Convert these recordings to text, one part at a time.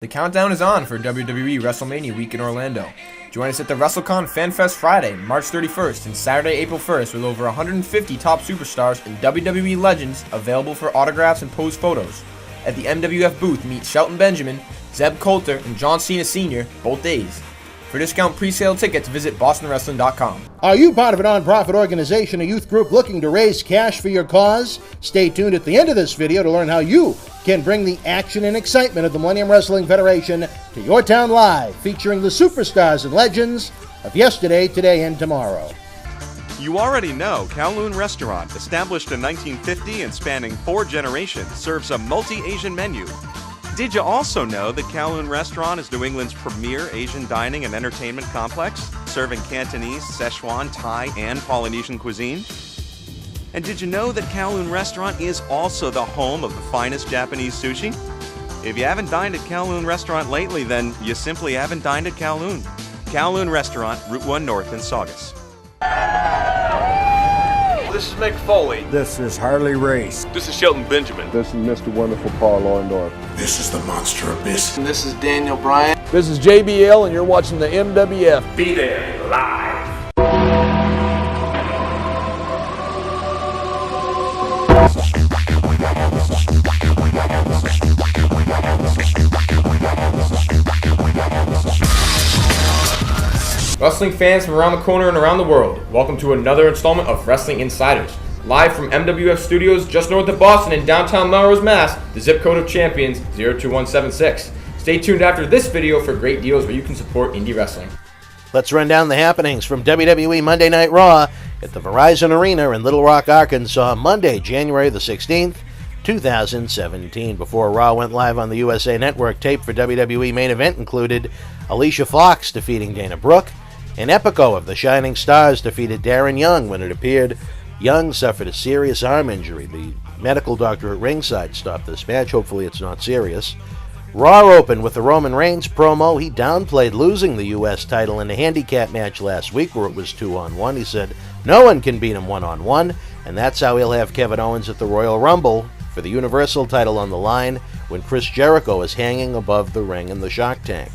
The countdown is on for WWE WrestleMania week in Orlando. Join us at the WrestleCon FanFest Friday, March 31st and Saturday, April 1st with over 150 top superstars and WWE legends available for autographs and pose photos. At the MWF booth, meet Shelton Benjamin, Zeb Coulter, and John Cena Sr. both days. For discount pre-sale tickets, visit bostonwrestling.com. Are you part of a non-profit organization or youth group looking to raise cash for your cause? Stay tuned at the end of this video to learn how you can bring the action and excitement of the Millennium Wrestling Federation to your town live, featuring the superstars and legends of yesterday, today, and tomorrow. You already know Kowloon Restaurant, established in 1950 and spanning 4 generations, serves a multi-Asian menu. Did you also know that Kowloon Restaurant is New England's premier Asian dining and entertainment complex, serving Cantonese, Szechuan, Thai, and Polynesian cuisine? And did you know that Kowloon Restaurant is also the home of the finest Japanese sushi? If you haven't dined at Kowloon Restaurant lately, then you simply haven't dined at Kowloon. Kowloon Restaurant, Route 1 North in Saugus. This is Mick Foley. This is Harley Race. This is Shelton Benjamin. This is Mr. Wonderful Paul Orndorff. This is the Monster Abyss. And this is Daniel Bryan. This is JBL, and you're watching the MWF. Be there, live. Wrestling fans from around the corner and around the world, welcome to another installment of Wrestling Insiders. Live from MWF Studios just north of Boston in downtown Melrose, Mass., the zip code of champions, 02176. Stay tuned after this video for great deals where you can support indie wrestling. Let's run down the happenings from WWE Monday Night Raw at the Verizon Arena in Little Rock, Arkansas, Monday, January the 16th, 2017. Before Raw went live on the USA Network, tape for WWE main event included Alicia Fox defeating Dana Brooke, and Epico of the Shining Stars defeated Darren Young. When it appeared, Young suffered a serious arm injury. The medical doctor at ringside stopped this match. Hopefully it's not serious. Raw opened with the Roman Reigns promo. He downplayed losing the U.S. title in a handicap match last week where it was 2-on-1. He said no one can beat him 1-on-1, and that's how he'll have Kevin Owens at the Royal Rumble for the Universal title on the line when Chris Jericho is hanging above the ring in the Shark Tank.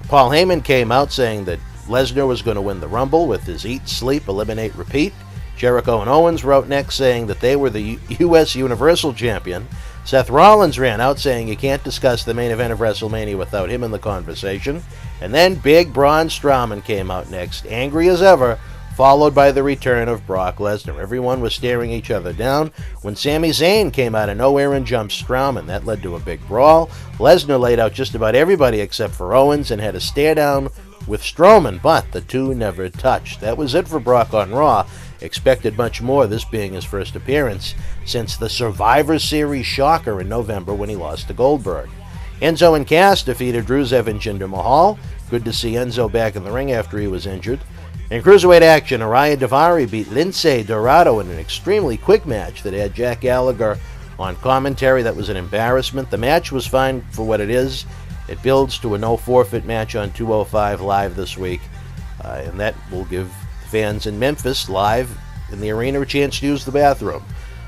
Paul Heyman came out saying that Lesnar was going to win the Rumble with his Eat, Sleep, Eliminate, Repeat. Jericho and Owens wrote next saying that they were the U.S. Universal Champion. Seth Rollins ran out saying you can't discuss the main event of WrestleMania without him in the conversation. And then Big Braun Strowman came out next, angry as ever, followed by the return of Brock Lesnar. Everyone was staring each other down when Sami Zayn came out of nowhere and jumped Strowman. That led to a big brawl. Lesnar laid out just about everybody except for Owens and had a stare down with Strowman, but the two never touched. That was it for Brock on Raw. Expected much more, this being his first appearance since the Survivor Series shocker in November when he lost to Goldberg. Enzo and Cass defeated Rusev and Jinder Mahal. Good to see Enzo back in the ring after he was injured. In Cruiserweight action, Araya Daivari beat Lince Dorado in an extremely quick match that had Jack Gallagher on commentary. That was an embarrassment. The match was fine for what it is. It builds to a no-forfeit match on 205 Live this week, and that will give fans in Memphis live in the arena a chance to use the bathroom.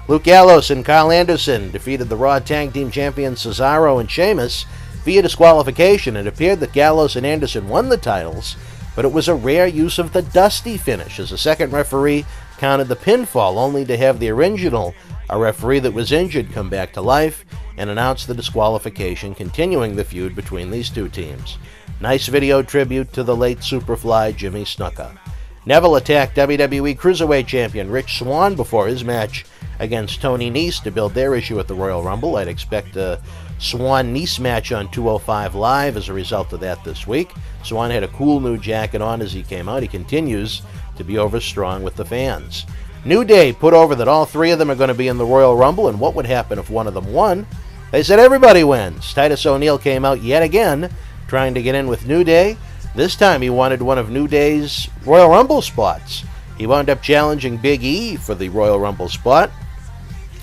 Luke Gallows and Kyle Anderson defeated the Raw Tag Team Champions Cesaro and Sheamus via disqualification. It appeared that Gallows and Anderson won the titles, but it was a rare use of the Dusty finish, as a second referee counted the pinfall, only to have the original, a referee that was injured, come back to life and announce the disqualification, continuing the feud between these two teams. Nice video tribute to the late Superfly Jimmy Snuka. Neville attacked WWE Cruiserweight Champion Rich Swann before his match against Tony Nese to build their issue at the Royal Rumble. I'd expect a Swann-Nese match on 205 Live as a result of that this week. Swann had a cool new jacket on as he came out. He continues to be overstrong with the fans. New Day put over that all three of them are going to be in the Royal Rumble, and what would happen if one of them won? They said everybody wins. Titus O'Neil came out yet again, trying to get in with New Day. This time he wanted one of New Day's Royal Rumble spots. He wound up challenging Big E for the Royal Rumble spot,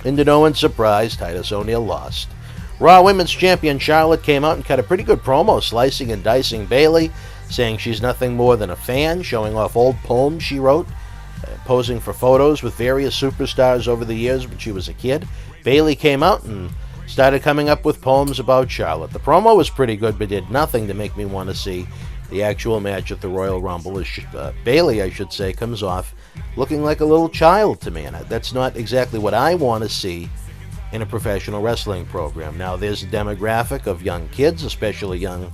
and to no one's surprise, Titus O'Neil lost. Raw Women's Champion Charlotte came out and cut a pretty good promo, slicing and dicing Bayley, saying she's nothing more than a fan, showing off old poems she wrote, posing for photos with various superstars over the years when she was a kid. Bayley came out and started coming up with poems about Charlotte. The promo was pretty good, but did nothing to make me want to see the actual match at the Royal Rumble. As Bayley, I should say, comes off looking like a little child to me, and that's not exactly what I want to see in a professional wrestling program. Now, there's a demographic of young kids, especially young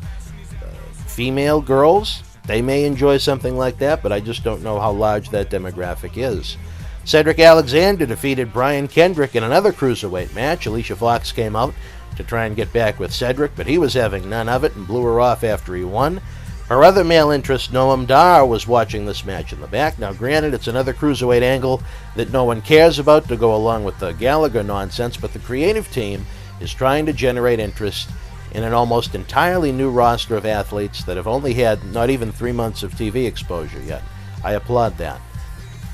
female girls. They may enjoy something like that, but I just don't know how large that demographic is. Cedric Alexander defeated Brian Kendrick in another cruiserweight match. Alicia Fox came out to try and get back with Cedric, but he was having none of it and blew her off after he won. Her other male interest, Noam Dar, was watching this match in the back. Now, granted, it's another cruiserweight angle that no one cares about to go along with the Gallagher nonsense, but the creative team is trying to generate interest in an almost entirely new roster of athletes that have only had not even 3 months of TV exposure yet. I applaud that.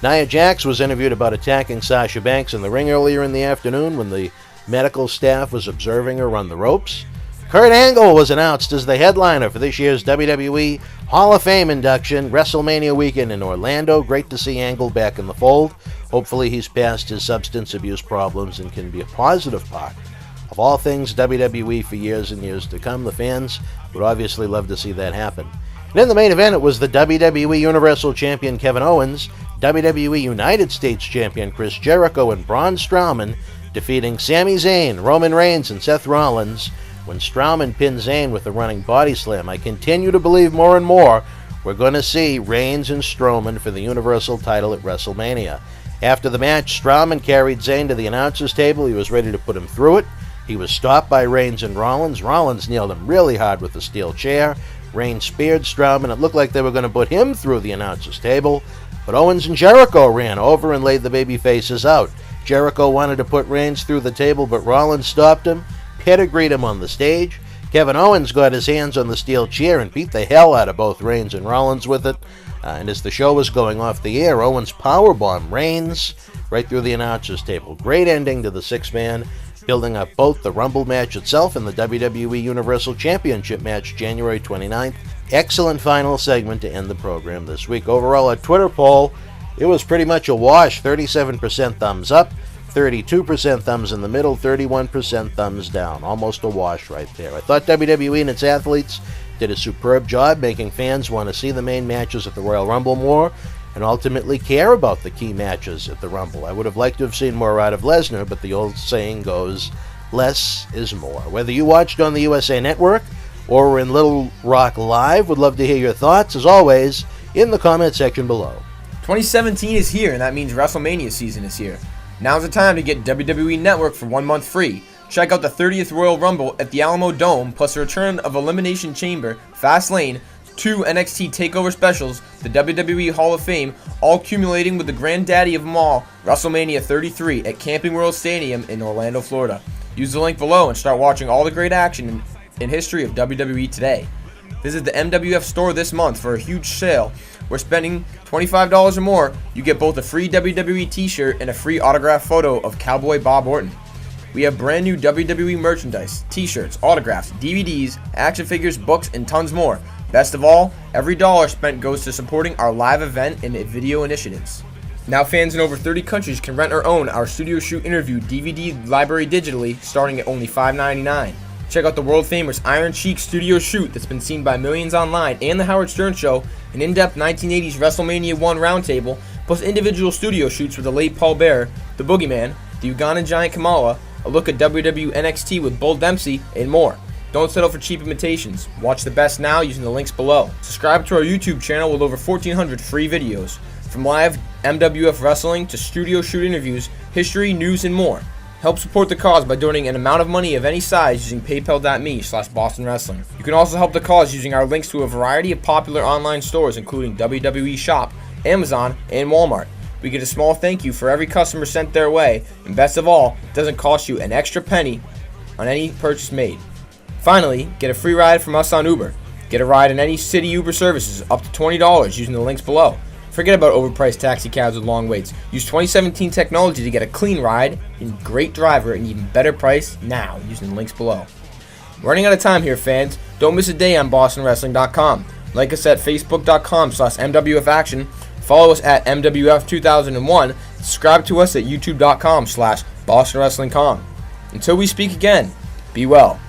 Nia Jax was interviewed about attacking Sasha Banks in the ring earlier in the afternoon when the medical staff was observing her run the ropes. Kurt Angle was announced as the headliner for this year's WWE Hall of Fame induction, WrestleMania weekend in Orlando. Great to see Angle back in the fold. Hopefully he's past his substance abuse problems and can be a positive part of all things WWE for years and years to come. The fans would obviously love to see that happen. And in the main event, it was the WWE Universal Champion Kevin Owens, WWE United States Champion Chris Jericho, and Braun Strowman defeating Sami Zayn, Roman Reigns, and Seth Rollins when Strowman pinned Zayn with a running body slam. I continue to believe more and more we're going to see Reigns and Strowman for the Universal title at WrestleMania. After the match, Strowman carried Zayn to the announcer's table. He was ready to put him through it. He was stopped by Reigns and Rollins. Rollins nailed him really hard with a steel chair. Reigns speared Strowman. It looked like they were going to put him through the announcer's table, but Owens and Jericho ran over and laid the babyfaces out. Jericho wanted to put Reigns through the table, but Rollins stopped him, pedigreed him on the stage. Kevin Owens got his hands on the steel chair and beat the hell out of both Reigns and Rollins with it. And as the show was going off the air, Owens powerbombed Reigns right through the announcer's table. Great ending to the six-man, building up both the Rumble match itself and the WWE Universal Championship match January 29th. Excellent final segment to end the program this week. Overall, a Twitter poll, it was pretty much a wash. 37% thumbs up, 32% thumbs in the middle, 31% thumbs down. Almost a wash right there. I thought WWE and its athletes did a superb job making fans want to see the main matches at the Royal Rumble more and ultimately care about the key matches at the Rumble. I would have liked to have seen more out of Lesnar, but the old saying goes, less is more. Whether you watched on the USA Network or were in Little Rock Live, would love to hear your thoughts, as always, in the comment section below. 2017 is here, and that means WrestleMania season is here. Now's the time to get WWE Network for 1 month free. Check out the 30th Royal Rumble at the Alamo Dome, plus the return of Elimination Chamber, Fastlane, 2 NXT TakeOver specials, the WWE Hall of Fame, all accumulating with the granddaddy of them all, WrestleMania 33 at Camping World Stadium in Orlando, Florida. Use the link below and start watching all the great action in history of WWE today. Visit the MWF store this month for a huge sale. We're spending $25 or more. You get both a free WWE t-shirt and a free autographed photo of Cowboy Bob Orton. We have brand new WWE merchandise, t-shirts, autographs, DVDs, action figures, books, and tons more. Best of all, every dollar spent goes to supporting our live event and video initiatives. Now fans in over 30 countries can rent or own our Studio Shoot interview DVD library digitally, starting at only $5.99. Check out the world famous Iron Sheik Studio Shoot that's been seen by millions online, and the Howard Stern Show, an in-depth 1980s WrestleMania 1 roundtable, plus individual studio shoots with the late Paul Bearer, the Boogeyman, the Ugandan Giant Kamala, a look at WWE NXT with Bull Dempsey, and more. Don't settle for cheap imitations. Watch the best now using the links below. Subscribe to our YouTube channel with over 1,400 free videos. From live MWF wrestling to studio shoot interviews, history, news, and more. Help support the cause by donating an amount of money of any size using paypal.me/Boston Wrestling. You can also help the cause using our links to a variety of popular online stores including WWE Shop, Amazon, and Walmart. We get a small thank you for every customer sent their way, and best of all, it doesn't cost you an extra penny on any purchase made. Finally, get a free ride from us on Uber. Get a ride in any city Uber services up to $20 using the links below. Forget about overpriced taxi cabs with long waits. Use 2017 technology to get a clean ride, and great driver, and even better price now using the links below. We're running out of time here, fans. Don't miss a day on BostonWrestling.com. Like us at Facebook.com/MWFAction. Follow us at MWF2001. Subscribe to us at YouTube.com/BostonWrestlingCom. Until we speak again, Be well.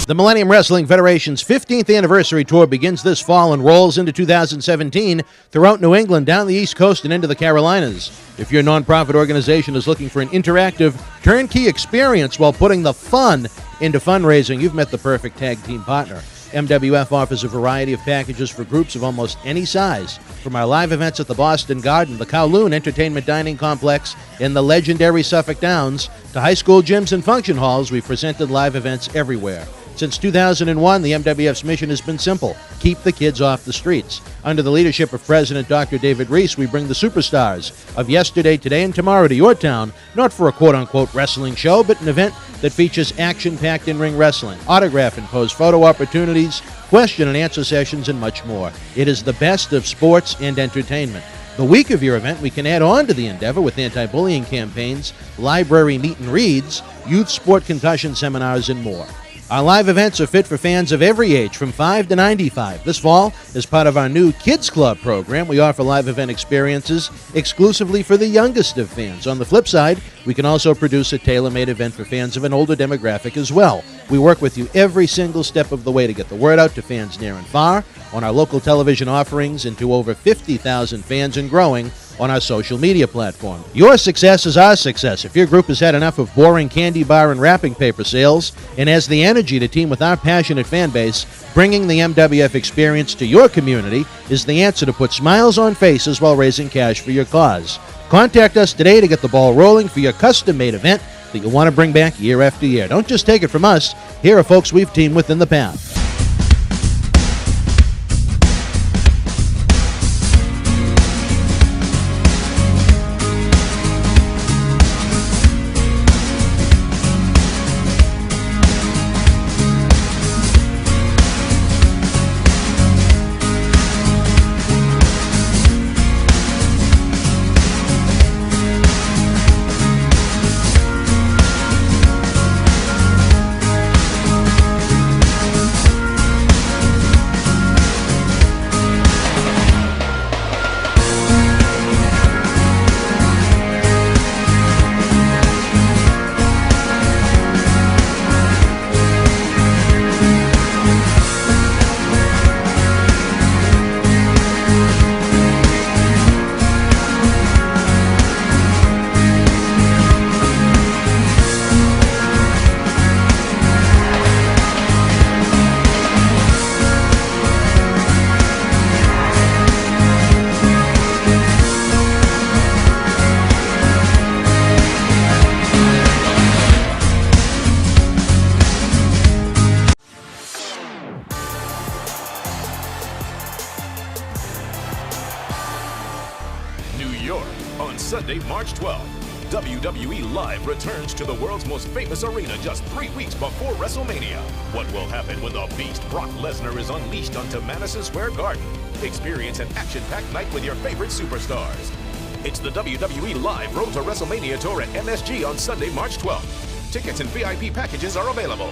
The Millennium Wrestling Federation's 15th anniversary tour begins this fall and rolls into 2017 throughout New England, down the East Coast, and into the Carolinas. If your nonprofit organization is looking for an interactive, turnkey experience while putting the fun into fundraising, you've met the perfect tag team partner. MWF offers a variety of packages for groups of almost any size. From our live events at the Boston Garden, the Kowloon Entertainment Dining Complex, and the legendary Suffolk Downs, to high school gyms and function halls, we've presented live events everywhere. Since 2001, the MWF's mission has been simple: keep the kids off the streets. Under the leadership of President Dr. David Reese, we bring the superstars of yesterday, today, and tomorrow to your town, not for a quote-unquote wrestling show, but an event that features action-packed in-ring wrestling, autograph and pose photo opportunities, question and answer sessions, and much more. It is the best of sports and entertainment. The week of your event, we can add on to the endeavor with anti-bullying campaigns, library meet and reads, youth sport concussion seminars, and more. Our live events are fit for fans of every age, from 5 to 95. This fall, as part of our new Kids Club program, we offer live event experiences exclusively for the youngest of fans. On the flip side, we can also produce a tailor-made event for fans of an older demographic as well. We work with you every single step of the way to get the word out to fans near and far, on our local television offerings, and to over 50,000 fans and growing on our social media platform. Your success is our success. If your group has had enough of boring candy bar and wrapping paper sales and has the energy to team with our passionate fan base, bringing the MWF experience to your community is the answer to put smiles on faces while raising cash for your cause. Contact us today to get the ball rolling for your custom-made event that you'll want to bring back year after year. Don't just take it from us. Here are folks we've teamed with in the past. On Sunday, March 12th, WWE Live returns to the world's most famous arena just 3 weeks before WrestleMania. What will happen when the Beast Brock Lesnar is unleashed onto Madison Square Garden? Experience an action-packed night with your favorite superstars. It's the WWE Live Road to WrestleMania Tour at MSG on Sunday, March 12th. Tickets and VIP packages are available.